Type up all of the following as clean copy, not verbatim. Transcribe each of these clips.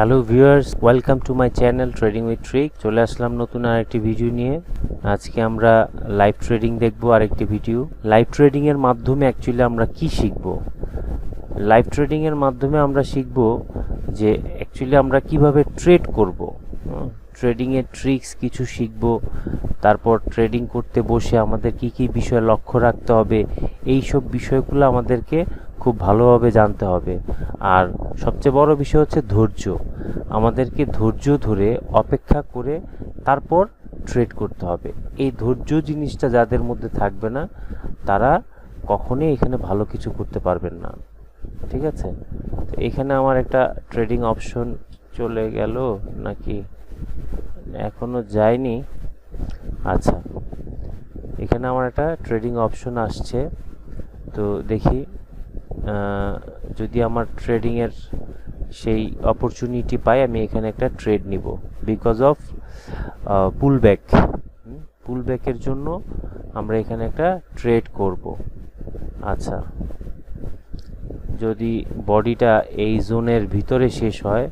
Hello viewers, welcome to my channel trading with trick. চলে আসলাম নতুন আরেকটি ভিডিও নিয়ে। আজকে আমরা লাইভ ট্রেডিং দেখব। আরেকটি ভিডিও লাইভ ট্রেডিং এর মাধ্যমে অ্যাকচুয়ালি আমরা কি শিখব। লাইভ ট্রেডিং এর মাধ্যমে আমরা শিখব যে অ্যাকচুয়ালি আমরা কিভাবে ট্রেড করব, ট্রেডিং এর ট্রিক্স কিছু শিখব। তারপর ট্রেডিং করতে বসে আমাদের কি কি বিষয় লক্ষ্য রাখতে হবে, এই সব বিষয়গুলো আমাদেরকে খুব ভালোভাবে জানতে হবে। আর সবচেয়ে বড় বিষয় হচ্ছে ধৈর্য। আমাদেরকে ধৈর্য ধরে অপেক্ষা করে তারপর ট্রেড করতে হবে। এই ধৈর্য জিনিসটা যাদের মধ্যে থাকবে না, তারা কখনোই এখানে ভালো কিছু করতে পারবেন না। ঠিক আছে, তো এখানে আমার একটা ট্রেডিং অপশন চলে গেল নাকি এখনো যায়নি? আচ্ছা, এখানে আমার একটা ট্রেডিং অপশন আসছে। তো দেখি যদি আমার ট্রেডিংয়ের সেই অপরচুনিটি পাই, আমি এখানে একটা ট্রেড নিব। বিকজ অফ পুলব্যাকের জন্য আমরা এখানে একটা ট্রেড করব। আচ্ছা, যদি বডিটা এই জোনের ভিতরে শেষ হয়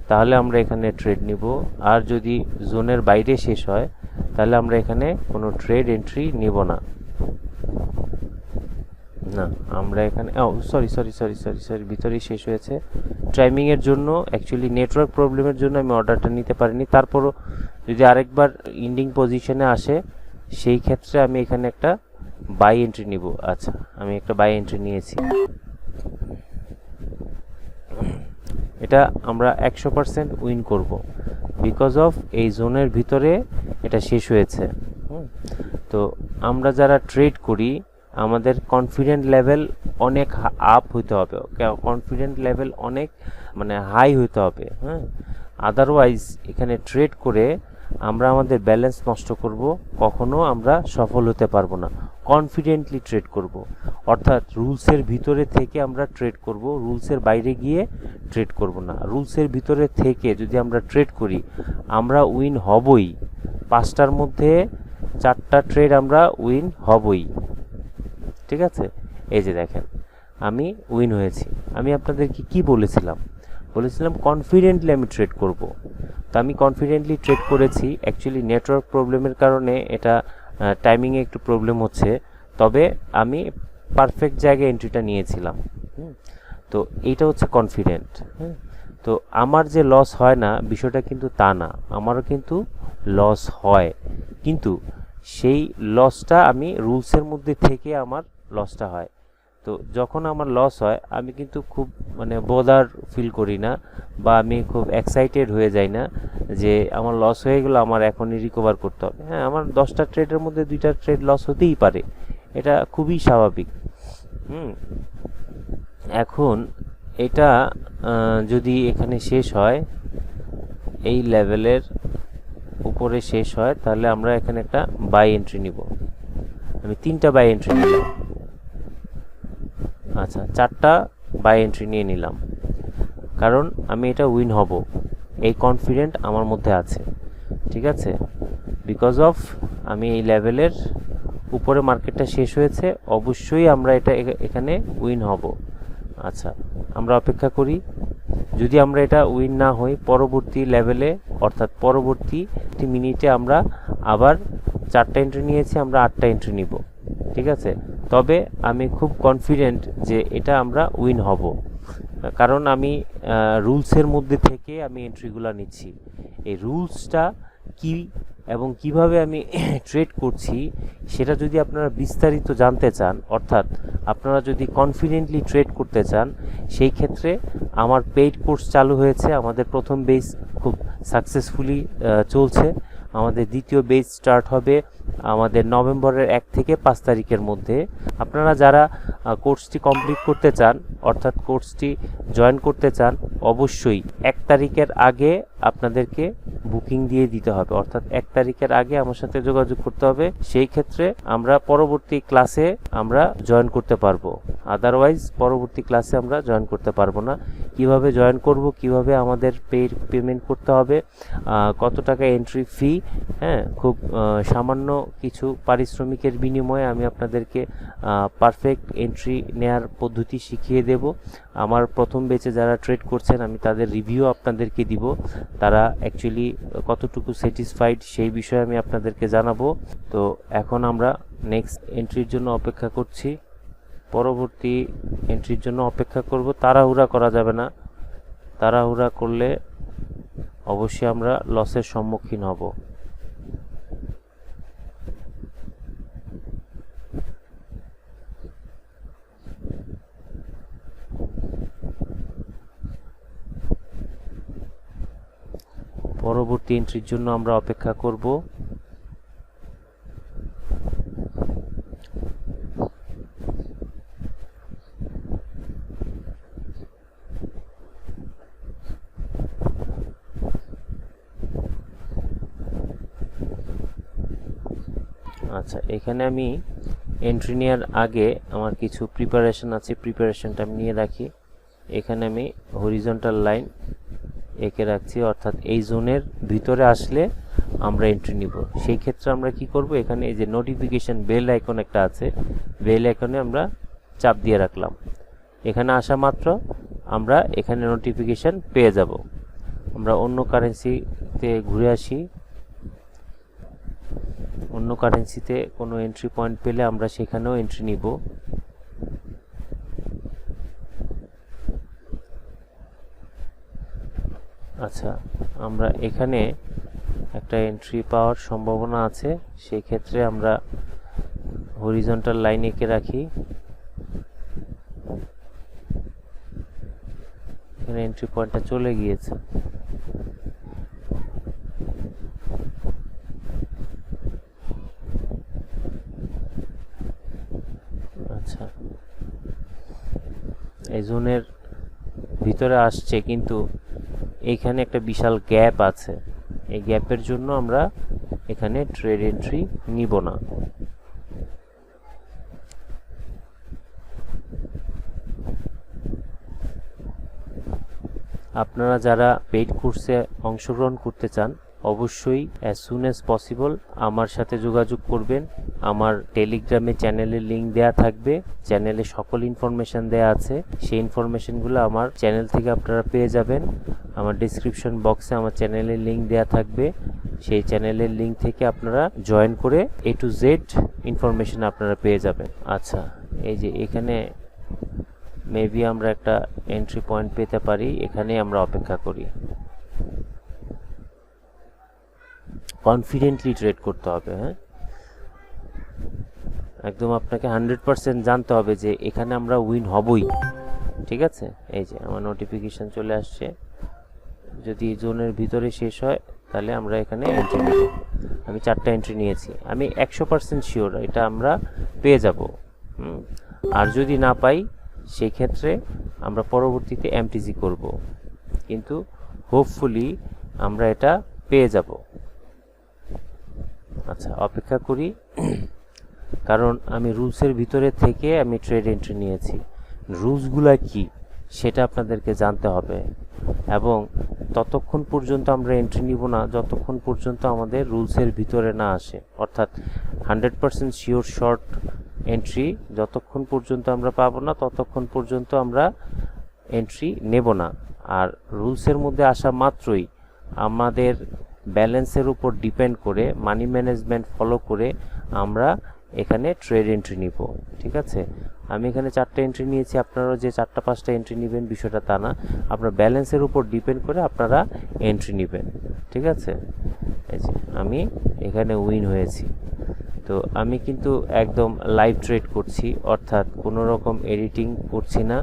তাহলে আমরা এখানে ট্রেড নিব, আর যদি জোনের বাইরে শেষ হয় তাহলে আমরা এখানে কোনো ট্রেড এন্ট্রি নিব না। আমরা এখানে সরি ভিতরেই শেষ হয়েছে। টাইমিংয়ের জন্য অ্যাকচুয়ালি নেটওয়ার্ক প্রবলেমের জন্য আমি অর্ডারটা নিতে পারিনি। তারপরও যদি আরেকবার ইন্ডিং পজিশনে আসে, সেই ক্ষেত্রে আমি এখানে একটা বাই এন্ট্রি নিব। আচ্ছা, আমি একটা বাই এন্ট্রি নিয়েছি। এটা আমরা 100% উইন করব বিকজ অফ এই জোনের ভিতরে এটা শেষ হয়েছে। তো আমরা যারা ট্রেড করি, আমাদের কনফিডেন্ট লেভেল অনেক আপ হইতে হবে, কনফিডেন্ট লেভেল অনেক হাই হইতে হবে। আদারওয়াইজ এখানে ট্রেড করে আমরা আমাদের ব্যালেন্স নষ্ট করব, কখনো আমরা সফল হতে পারবো না। কনফিডেন্টলি ট্রেড করব, অর্থাৎ রুলসের ভিতরে থেকে আমরা ট্রেড করব, রুলসের বাইরে গিয়ে ট্রেড করব না। রুলসের ভিতরে থেকে যদি আমরা ট্রেড করি, আমরা উইন হবই। 5টার মধ্যে 4টা ট্রেড আমরা উইন হবই। ঠিক আছে, এই যে দেখেন আমি উইন হয়েছি। আমি আপনাদেরকে কি বলেছিলাম কনফিডেন্টলি আমি ট্রেড করব। তো আমি কনফিডেন্টলি ট্রেড করেছি। অ্যাকচুয়ালি নেটওয়ার্ক প্রবলেমের কারণে এটা টাইমিংয়ে একটু প্রবলেম হচ্ছে, তবে আমি পারফেক্ট জায়গায় এন্ট্রিটা নিয়েছিলাম। তো এইটা হচ্ছে কনফিডেন্ট। তো আমার যে লস হয় না, বিষয়টা কিন্তু তা না, আমারও কিন্তু লস হয়, কিন্তু সেই লসটা আমি রুলসের মধ্যে থেকে আমার লসটা হয়। তো যখন আমার লস হয়, আমি কিন্তু খুব বোদার ফিল করি না, বা আমি খুব এক্সাইটেড হয়ে যাই না যে আমার লস হয়ে গেল, আমার এখনই রিকভার করতে হবে। হ্যাঁ, আমার 10টা ট্রেডের মধ্যে 2টা ট্রেড লস হতেই পারে, এটা খুবই স্বাভাবিক। এখন এটা যদি এখানে শেষ হয়, এই লেভেলের উপরে শেষ হয়, তাহলে আমরা এখানে একটা বাই এন্ট্রি নিব। আমি 3টা বাই এন্ট্রি নিলাম। আচ্ছা, 4টা বাই এন্ট্রি নিয়ে নিলাম, কারণ আমি এটা উইন হব, এই কনফিডেন্ট আমার মধ্যে আছে। ঠিক আছে, বিকজ অফ আমি এই লেভেলের উপরে মার্কেটটা শেষ হয়েছে, অবশ্যই আমরা এটা এখানে উইন হব। আচ্ছা, আমরা অপেক্ষা করি। যদি আমরা এটা উইন না হই, পরবর্তী লেভেলে অর্থাৎ পরবর্তী মিনিটে আমরা আবার 4টা এন্ট্রি নিয়েছি, আমরা 8টা এন্ট্রি নিব। ঠিক আছে, তবে আমি খুব কনফিডেন্ট যে এটা আমরা উইন হব, কারণ আমি রুলসের মধ্যে থেকে আমি এন্ট্রিগুলো নিচ্ছি। এই রুলসটা কি এবং কিভাবে আমি ট্রেড করছি, সেটা যদি আপনারা বিস্তারিত জানতে চান, অর্থাৎ আপনারা যদি কনফিডেন্টলি ট্রেড করতে চান, সেই ক্ষেত্রে আমার পেইড কোর্স চালু হয়েছে। আমাদের প্রথম বেস খুব সাকসেসফুলি চলছে। আমাদের দ্বিতীয় বেস স্টার্ট হবে আমাদের নভেম্বরের 1 থেকে 5 তারিখের মধ্যে। আপনারা যারা কোর্সটি কমপ্লিট করতে চান, অর্থাৎ কোর্সটি জয়েন করতে চান, অবশ্যই 1 তারিখের আগে আপনাদেরকে বুকিং দিয়ে দিতে হবে, অর্থাৎ 1 তারিখের আগে আমার সাথে যোগাযোগ করতে হবে। সেই ক্ষেত্রে আমরা পরবর্তী ক্লাসে আমরা জয়েন করতে পারবো, আদারওয়াইজ পরবর্তী ক্লাসে আমরা জয়েন করতে পারবো না। কিভাবে জয়েন করব, কিভাবে আমাদের পেমেন্ট করতে হবে, কত টাকা এন্ট্রি ফি, হ্যাঁ, খুব সামান্য কিছু পারিশ্রমিকের বিনিময়ে আমি আপনাদেরকে পারফেক্ট এন্ট্রি নেয়ার পদ্ধতি শিখিয়ে দেব। আমার প্রথম ব্যাচে যারা ট্রেড করছেন আমি তাদের রিভিউ আপনাদেরকে দিব, তারা অ্যাকচুয়ালি কতটুকু স্যাটিসফাইড সেই বিষয়ে আমি আপনাদেরকে জানাবো। তো এখন আমরা নেক্সট এন্ট্রির জন্য অপেক্ষা করছি, পরবর্তী এন্ট্রির জন্য অপেক্ষা করব। তাড়াহুড়া করা যাবে না, তাড়াহুড়া করলে অবশ্যই আমরা লসের সম্মুখীন হব। পরবর্তী এন্ট্রির জন্য আমরা অপেক্ষা করব। আচ্ছা, এখানে আমি এন্ট্রি নেওয়ার আগে আমার কিছু প্রিপারেশন আছে, প্রিপারেশনটা আমি নিয়ে রাখি। এখানে আমি হরিজন্টাল লাইন এঁকে রাখছি, অর্থাৎ এই জোনের ভিতরে আসলে আমরা এন্ট্রি নিব। সেই ক্ষেত্রে আমরা কি করব, এখানে এই যে নোটিফিকেশন বেল আইকন একটা আছে, বেল আইকনে আমরা চাপ দিয়ে রাখলাম। এখানে আসা মাত্র আমরা এখানে নোটিফিকেশন পেয়ে যাব। আমরা অন্য কারেন্সিতে ঘুরে আসি, অন্য কারেন্সিতে কোনো এন্ট্রি পয়েন্ট পেলে আমরা সেখানেও এন্ট্রি নিব। আচ্ছা, আমরা এখানে একটা এন্ট্রি পাওয়ার সম্ভাবনা আছে, সেই ক্ষেত্রে আমরা হরিজন্টাল লাইন এঁকে রাখি। এখানে এন্ট্রি পয়েন্টটা চলে গিয়েছে। আচ্ছা, এই জোনের ভিতরে আসছে, কিন্তু এইখানে একটা বিশাল গ্যাপ আছে। এই গ্যাপের জন্য আমরা এখানে ট্রেড এন্ট্রি নিব না। আপনারা যারা পেইড কোর্সে অংশগ্রহণ করতে চান অবশ্যই অ্যাজ সুন অ্যাজ পসিবল আমার সাথে যোগাযোগ করবেন। আমার টেলিগ্রামে চ্যানেলের লিঙ্ক দেয়া থাকবে, চ্যানেলে সকল ইনফরমেশন দেয়া আছে, সেই ইনফরমেশনগুলো আমার চ্যানেল থেকে আপনারা পেয়ে যাবেন। আমার ডেসক্রিপশন বক্সে আমার চ্যানেলের লিঙ্ক দেয়া থাকবে, সেই চ্যানেলের লিঙ্ক থেকে আপনারা জয়েন করে A to Z ইনফরমেশন আপনারা পেয়ে যাবেন। আচ্ছা, এই যে এখানে মেবি আমরা একটা এন্ট্রি পয়েন্ট পেতে পারি, এখানে আমরা অপেক্ষা করি। কনফিডেন্টলি ট্রেড করতে হবে, হ্যাঁ, একদম আপনাকে 100% জানতে হবে যে এখানে আমরা উইন হবই। ঠিক আছে, এই যে আমার নোটিফিকেশন চলে আসছে, যদি জোনের ভিতরে শেষ হয় তাহলে আমরা এখানে এন্ট্রি নেব। আমি 4টা এন্ট্রি নিয়েছি, আমি 100% শিওর এটা আমরা পেয়ে যাব। আর যদি না পাই সেই ক্ষেত্রে আমরা পরবর্তীতে এমটিজি করব, কিন্তু হোপফুলি আমরা এটা পেয়ে যাব। আচ্ছা, অপেক্ষা করি, কারণ আমি রুলসের ভিতরে থেকে আমি ট্রেড এন্ট্রি নিয়েছি। রুলসগুলো কি সেটা আপনাদেরকে জানতে হবে, এবং ততক্ষণ পর্যন্ত আমরা এন্ট্রি নিব না যতক্ষণ পর্যন্ত আমাদের রুলসের ভিতরে না আসে, অর্থাৎ 100% শিওর শর্ট এন্ট্রি যতক্ষণ পর্যন্ত আমরা পাবো না ততক্ষণ পর্যন্ত আমরা এন্ট্রি নেব না। আর রুলসের মধ্যে আসা মাত্রই আমাদের ব্যালেন্সের উপর ডিপেন্ড করে মানি ম্যানেজমেন্ট ফলো করে আমরা এখানে ট্রেড এন্ট্রি নিব। ঠিক আছে, আমি এখানে 4টা এন্ট্রি নিয়েছি, আপনারাও যে 4টা 5টা এন্ট্রি নেবেন বিষয়টা তা না, আপনার ব্যালেন্সের উপর ডিপেন্ড করে আপনারা এন্ট্রি নেবেন। ঠিক আছে, এই যে আমি এখানে উইন হয়েছি। তো আমি কিন্তু একদম লাইভ ট্রেড করছি, অর্থাৎ কোনো রকম এডিটিং করছি না,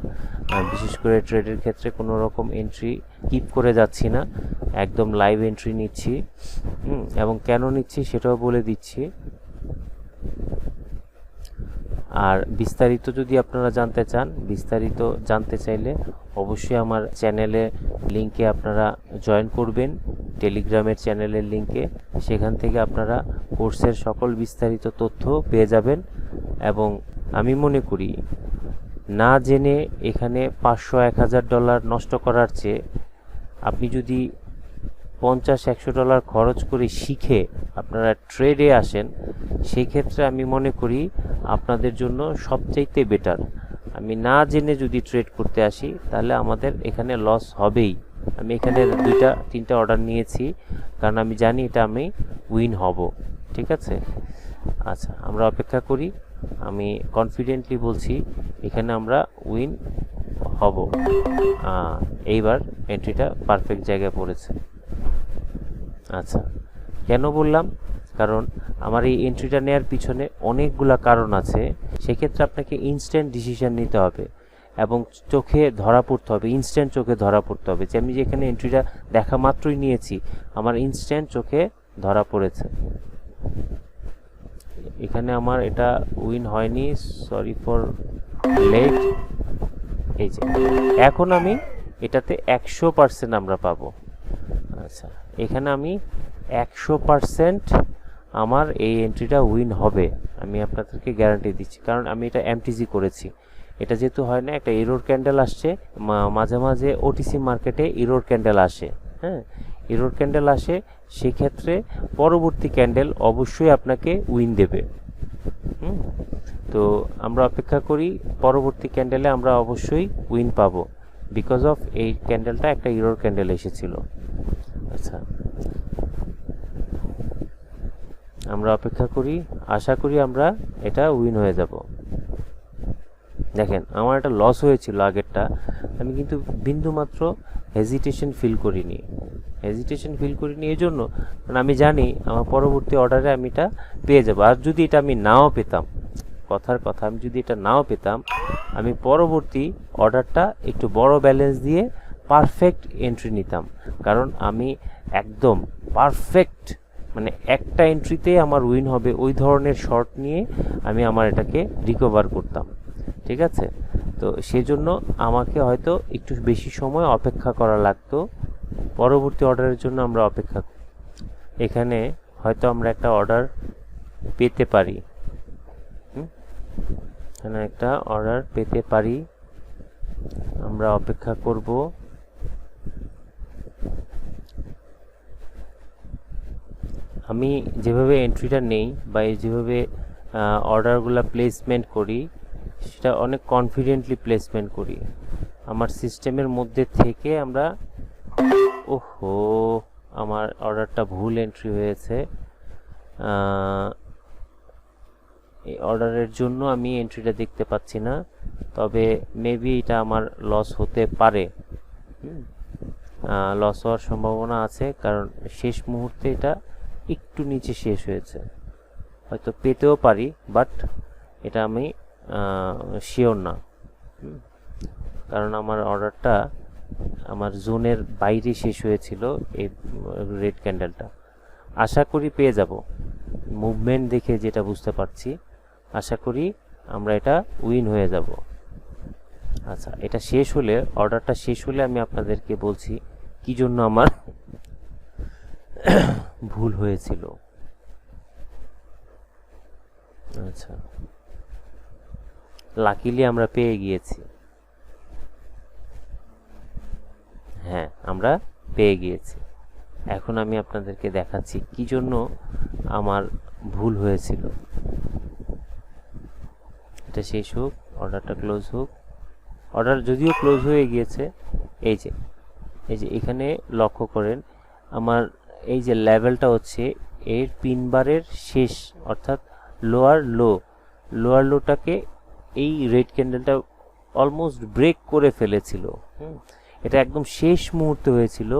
বিশেষ করে ট্রেডের ক্ষেত্রে কোনো রকম এন্ট্রি কিপ করে যাচ্ছি না, একদম লাইভ এন্ট্রি নিচ্ছি। এবং কেন নিচ্ছি সেটাও বলে দিচ্ছি। আর বিস্তারিত যদি আপনারা জানতে চান, বিস্তারিত জানতে চাইলে অবশ্যই আমার চ্যানেলে লিঙ্কে আপনারা জয়েন করবেন। টেলিগ্রামের চ্যানেলের লিঙ্কে। সেখান থেকে আপনারা কোর্সের সকল বিস্তারিত তথ্য পেয়ে যাবেন। এবং আমি মনে করি না জেনে এখানে $500-1000 নষ্ট করার চেয়ে আপনি যদি $50-100 খরচ করে শিখে আপনারা ট্রেডে আসেন, সেই ক্ষেত্রে আমি মনে করি আপনাদের জন্য সবচাইতে বেটার। আমি না জেনে যদি ট্রেড করতে আসি তাহলে আমাদের এখানে লস হবেই। আমি এখানে 2-3টা অর্ডার নিয়েছি, কারণ আমি জানি এটা আমি উইন হব। ঠিক আছে, আচ্ছা আমরা অপেক্ষা করি। আমি কনফিডেন্টলি বলছি এখানে আমরা উইন হব। এইবার এন্ট্রিটা পারফেক্ট জায়গায় পড়েছে। আচ্ছা, কেন বললাম? কারণ আমার এই এন্ট্রিটা নেওয়ার পিছনে অনেকগুলা কারণ আছে। সেক্ষেত্রে আপনাকে ইনস্ট্যান্ট ডিসিশন নিতে হবে এবং চোখে ধরা পড়তে হবে, ইনস্ট্যান্ট চোখে ধরা পড়তে হবে যে আমি যেখানে এন্ট্রিটা দেখা মাত্রই নিয়েছি, আমার ইনস্ট্যান্ট চোখে ধরা পড়েছে। এখানে আমার এটা উইন হয়নি, সরি ফর লেট। এই যে এখন আমি এটাতে 100% আমরা পাবো। আচ্ছা, এখানে আমি 100% আমার এই এন্ট্রিটা উইন হবে, আমি আপনাদেরকে গ্যারান্টি দিচ্ছি। কারণ আমি এটা এমটিজি করেছি। এটা যেহেতু হয় না, একটা এরর ক্যান্ডেল আসছে, মাঝে মাঝে ওটিসি মার্কেটে এরর ক্যান্ডেল আসে। হ্যাঁ, এরর ক্যান্ডেল আসে, সেক্ষেত্রে পরবর্তী ক্যান্ডেল অবশ্যই আপনাকে উইন দেবে। তো আমরা অপেক্ষা করি, পরবর্তী ক্যান্ডেলে আমরা অবশ্যই উইন পাবো, বিকজ অফ এই ক্যান্ডেলটা একটা এরর ক্যান্ডেল এসেছিল। আচ্ছা, আমরা অপেক্ষা করি, আশা করি আমরা এটা উইন হয়ে যাব। দেখেন আমার একটা লস হয়েছিল আগেরটা, আমি কিন্তু বিন্দুমাত্র হেজিটেশন ফিল করিনি। এই জন্য, কারণ আমি জানি আমার পরবর্তী অর্ডারে আমি এটা পেয়ে যাবো। আর যদি এটা আমি নাও পেতাম, আমি যদি এটা নাও পেতাম, আমি পরবর্তী অর্ডারটা একটু বড় ব্যালেন্স দিয়ে পারফেক্ট এন্ট্রি নিতাম। কারণ আমি একদম পারফেক্ট, মানে একটা এন্ট্রিতে আমার উইন হবে ওই ধরনের শর্ট নিয়ে আমি আমার এটাকে রিকভার করতাম। ঠিক আছে, তো সেজন্য আমাকে হয়তো একটু বেশি সময় অপেক্ষা করা লাগতো। পরবর্তী অর্ডারের জন্য আমরা অপেক্ষা, এখানে হয়তো আমরা একটা অর্ডার পেতে পারি। এখানে একটা অর্ডার পেতে পারি, আমরা অপেক্ষা করব। আমি যেভাবে এন্ট্রিটা নেই বা যেভাবে অর্ডারগুলো প্লেসমেন্ট করি, সেটা অনেক কনফিডেন্টলি প্লেসমেন্ট করি আমার সিস্টেমের মধ্যে থেকে। আমরা ওহো, আমার অর্ডারটা ভুল এন্ট্রি হয়েছে। এই অর্ডারের জন্য আমি এন্ট্রিটা দেখতে পাচ্ছি না, তবে মেবি এটা আমার লস হতে পারে। লস হওয়ার সম্ভাবনা আছে, কারণ শেষ মুহূর্তে এটা একটু নিচে শেষ হয়েছে। হয়তো পেতেও পারি, বাট এটা আমি শিওর না, কারণ আমার অর্ডারটা আমার জোনের বাইরে শেষ হয়েছিল এই রেড ক্যান্ডেলটা। আশা করি পেয়ে যাব, মুভমেন্ট দেখে যেটা বুঝতে পারছি, আশা করি আমরা এটা উইন হয়ে যাব। আচ্ছা, এটা শেষ হলে, অর্ডারটা শেষ হলে আমি আপনাদেরকে বলছি কি জন্য আমার ভুল হয়েছিল। আচ্ছা, লাকিলি আমরা পেয়ে গিয়েছি। হ্যাঁ, আমরা পেয়ে গিয়েছি। এখন আমি আপনাদেরকে দেখাচ্ছি কি জন্য আমার ভুল হয়েছিল। এটা শেষ হোক, অর্ডারটা ক্লোজ হোক। অর্ডার যদিও ক্লোজ হয়ে গিয়েছে, এই যে এখানে লক্ষ্য করেন আমার এই যে লেভেলটা হচ্ছে এর পিন বারের শেষ, অর্থাৎ লোয়ার লোটাকে এই রেড ক্যান্ডেলটা অলমোস্ট ব্রেক করে ফেলেছিল। এটা একদম শেষ মুহূর্তে হয়েছিল,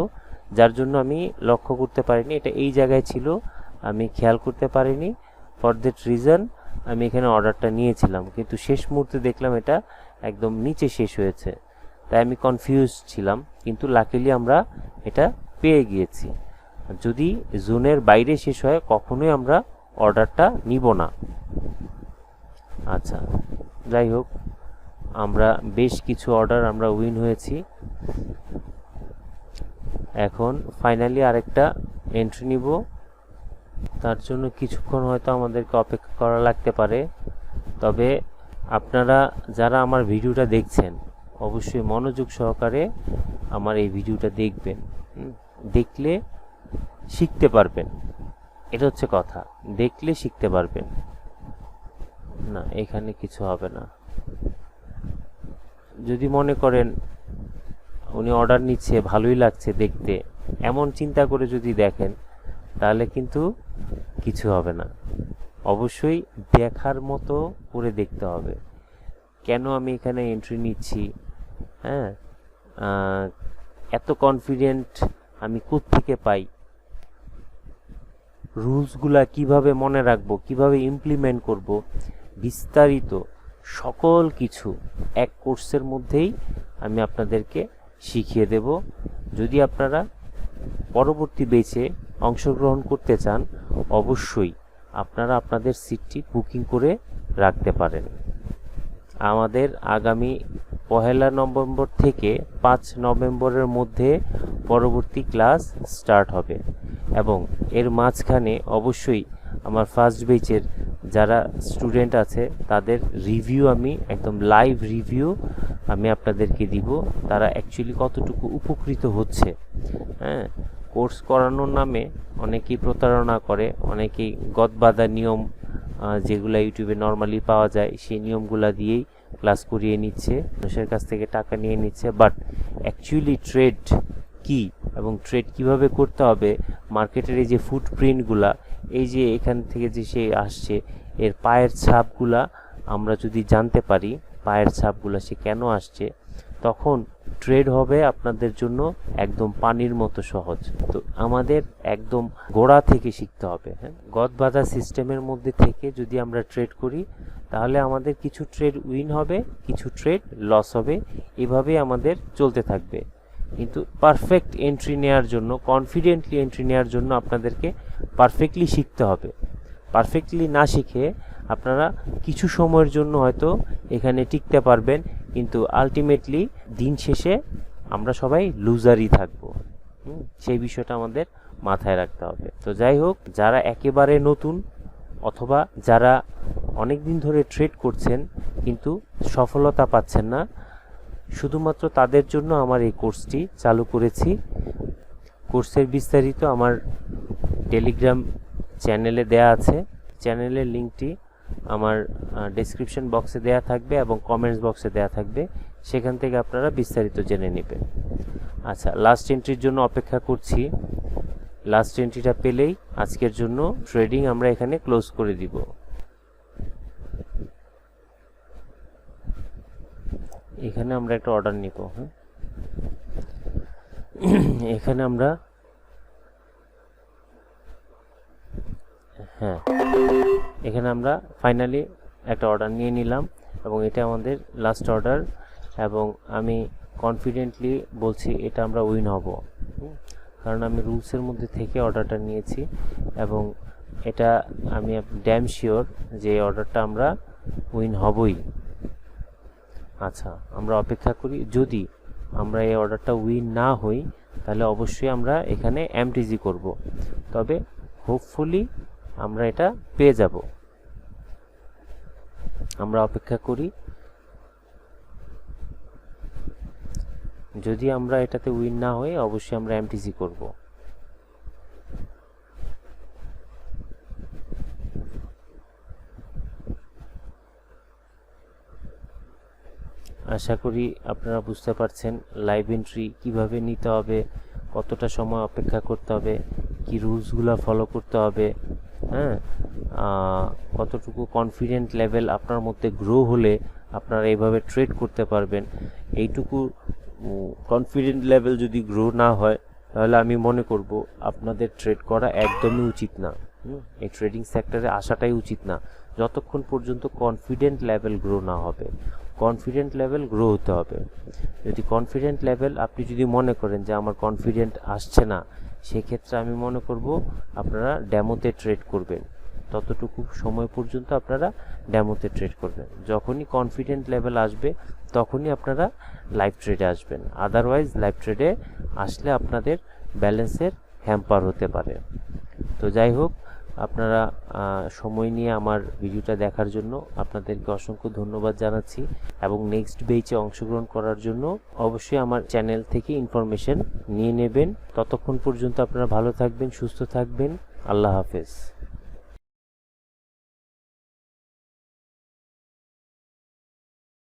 যার জন্য আমি লক্ষ্য করতে পারিনি। এটা এই জায়গায় ছিল, আমি খেয়াল করতে পারিনি। ফর দ্যাট রিজন আমি এখানে অর্ডারটা নিয়েছিলাম, কিন্তু শেষ মুহূর্তে দেখলাম এটা একদম নিচে শেষ হয়েছে, তাই আমি কনফিউজ ছিলাম। কিন্তু লাকিলি আমরা এটা পেয়ে গিয়েছি। যদি জোনের বাইরে শেষ হয়, কখনোই আমরা অর্ডারটা নিব না। আচ্ছা, যাই হোক, আমরা বেশ কিছু অর্ডার আমরা উইন হয়েছি। এখন ফাইনালি আরেকটা এন্ট্রি নিব, তার জন্য কিছুক্ষণ হয়তো আমাদেরকে অপেক্ষা করা লাগতে পারে। তবে আপনারা যারা আমার ভিডিওটা দেখছেন অবশ্যই মনোযোগ সহকারে আমার এই ভিডিওটা দেখবেন, দেখলে শিখতে পারবেন। এটা হচ্ছে কথা, দেখলে শিখতে পারবেন। না, এখানে কিছু হবে না। যদি মনে করেন উনি অর্ডার নিচ্ছে, ভালোই লাগছে দেখতে, এমন চিন্তা করে যদি দেখেন তাহলে কিন্তু কিছু হবে না। অবশ্যই দেখার মতো করে দেখতে হবে, কেন আমি এখানে এন্ট্রি নিচ্ছি, হ্যাঁ, এত কনফিডেন্ট আমি কোত্থেকে পাই, রুলসগুলা কিভাবে মনে রাখবো, কিভাবে ইমপ্লিমেন্ট করব, বিস্তারিত সকল কিছু এক কোর্সের মধ্যেই আমি আপনাদেরকে শিখিয়ে দেব। যদি আপনারা পরবর্তী ব্যাচে অংশগ্রহণ করতে চান অবশ্যই আপনারা আপনাদের সিটটি বুকিং করে রাখতে পারেন। আমাদের আগামী 1 নভেম্বর থেকে 5 নভেম্বরের মধ্যে পরবর্তী ক্লাস স্টার্ট হবে এবং এর মাঝখানে অবশ্যই আমার ফার্স্ট ব্যাচের যারা স্টুডেন্ট আছে তাদের রিভিউ, আমি একদম লাইভ রিভিউ আমি আপনাদেরকে দিব, তারা অ্যাকচুয়ালি কতটুকু উপকৃত হচ্ছে। হ্যাঁ, কোর্স করানোর নামে অনেকেই প্রতারণা করে, অনেকেই গদবাঁধা নিয়ম যেগুলো ইউটিউবে নর্মালি পাওয়া যায় সেই নিয়মগুলা দিয়েই ক্লাস করিয়ে নিচ্ছে, মানুষের কাছ থেকে টাকা নিয়ে নিচ্ছে। বাট অ্যাকচুয়ালি ট্রেড কি এবং ট্রেড কিভাবে করতে হবে, মার্কেটের এই যে ফুটপ্রিন্টগুলা, এই যে এখান থেকে যে সে আসছে এর পায়ের ছাপগুলা আমরা যদি জানতে পারি, পায়ের ছাপগুলা সে কেন আসছে, তখন ট্রেড হবে আপনাদের জন্য একদম পানির মতো সহজ। তো আমাদের একদম গোড়া থেকে শিখতে হবে। হ্যাঁ, গদবাঁধা সিস্টেমের মধ্যে থেকে যদি আমরা ট্রেড করি তাহলে আমাদের কিছু ট্রেড উইন হবে, কিছু ট্রেড লস হবে, এভাবেই আমাদের চলতে থাকবে। কিন্তু পারফেক্ট এন্ট্রি নেওয়ার জন্য, কনফিডেন্টলি এন্ট্রি নেওয়ার জন্য আপনাদেরকে পারফেক্টলি শিখতে হবে। পারফেক্টলি না শিখে আপনারা কিছু সময়ের জন্য হয়তো এখানে টিকতে পারবেন, কিন্তু আলটিমেটলি দিন শেষে আমরা সবাই লুজারই থাকবো। সেই বিষয়টা আমাদের মাথায় রাখতে হবে। তো যাই হোক, যারা একেবারে নতুন অথবা যারা অনেক দিন ধরে ট্রেড করছেন কিন্তু সফলতা পাচ্ছেন না, শুধুমাত্র তাদের জন্য আমার এই কোর্সটি চালু করেছি। কোর্সের বিস্তারিত আমার টেলিগ্রাম চ্যানেলে দেয়া আছে, চ্যানেলের লিঙ্কটি আমার ডেসক্রিপশন বক্সে দেয়া থাকবে এবং কমেন্টস বক্সে দেয়া থাকবে, সেখান থেকে আপনারা বিস্তারিত জেনে নেবেন। আচ্ছা, লাস্ট এন্ট্রির জন্য অপেক্ষা করছি। লাস্ট এন্ট্রিটা পেলেই আজকের জন্য ট্রেডিং আমরা এখানে ক্লোজ করে দিব। এখানে আমরা একটা অর্ডার নিব। এখানে আমরা এখানে আমরা ফাইনালি একটা অর্ডার নিয়ে নিলাম এবং এটা আমাদের লাস্ট অর্ডার, এবং আমি কনফিডেন্টলি বলছি এটা আমরা উইন হব, কারণ আমি রুলসের মধ্যে থেকে অর্ডারটা নিয়েছি এবং এটা আমি ড্যাম শিওর যে অর্ডারটা আমরা উইন হবই। আচ্ছা, আমরা অপেক্ষা করি। যদি আমরা এই অর্ডারটা উইন না হই তাহলে অবশ্যই আমরা এখানে এমটিজি করব, তবে হোপফুলি আমরা এটা পেয়ে যাব। আমরা অপেক্ষা করি। যদি আমরা এটাতে উইন না হই অবশ্যই আমরা এমটিজি করব। আশা করি আপনারা বুঝতে পারছেন লাইভ এন্ট্রি কিভাবে নিতে হবে, কতটা সময় অপেক্ষা করতে হবে, কি রুলসগুলো ফলো করতে হবে, হ্যাঁ, কতটুকু কনফিডেন্ট লেভেল আপনার মধ্যে গ্রো হলে আপনারা এইভাবে ট্রেড করতে পারবেন। এইটুকু কনফিডেন্ট লেভেল যদি গ্রো না হয় তাহলে আমি মনে করব আপনাদের ট্রেড করা একদমই উচিত না, এই ট্রেডিং সেক্টরে আসাটাই উচিত না, যতক্ষণ পর্যন্ত কনফিডেন্ট লেভেল গ্রো না হবে। কনফিডেন্ট লেভেল গ্রো হতে হবে। যদি কনফিডেন্ট লেভেল আপনি যদি মনে করেন যে আমার কনফিডেন্ট আসছে না, সেক্ষেত্রে আমি মনে করব আপনারা ডেমোতে ট্রেড করবেন, ততটুকু সময় পর্যন্ত আপনারা ডেমোতে ট্রেড করবেন। যখনই কনফিডেন্ট লেভেল আসবে তখনই আপনারা লাইভ ট্রেডে আসবেন। আদারওয়াইজ লাইভ ট্রেডে আসলে আপনাদের ব্যালেন্সের হ্যাম্পার হতে পারে। তো যাই হোক, আপনারা সময় নিয়ে আমার ভিডিওটা দেখার জন্য আপনাদেরকে অসংখ্য ধন্যবাদ জানাচ্ছি, এবং নেক্সট বেচে অংশগ্রহণ করার জন্য অবশ্যই আমার চ্যানেল থেকে ইনফরমেশন নিয়ে নেবেন। ততক্ষণ পর্যন্ত আপনারা ভালো থাকবেন, সুস্থ থাকবেন। আল্লাহ হাফেজ।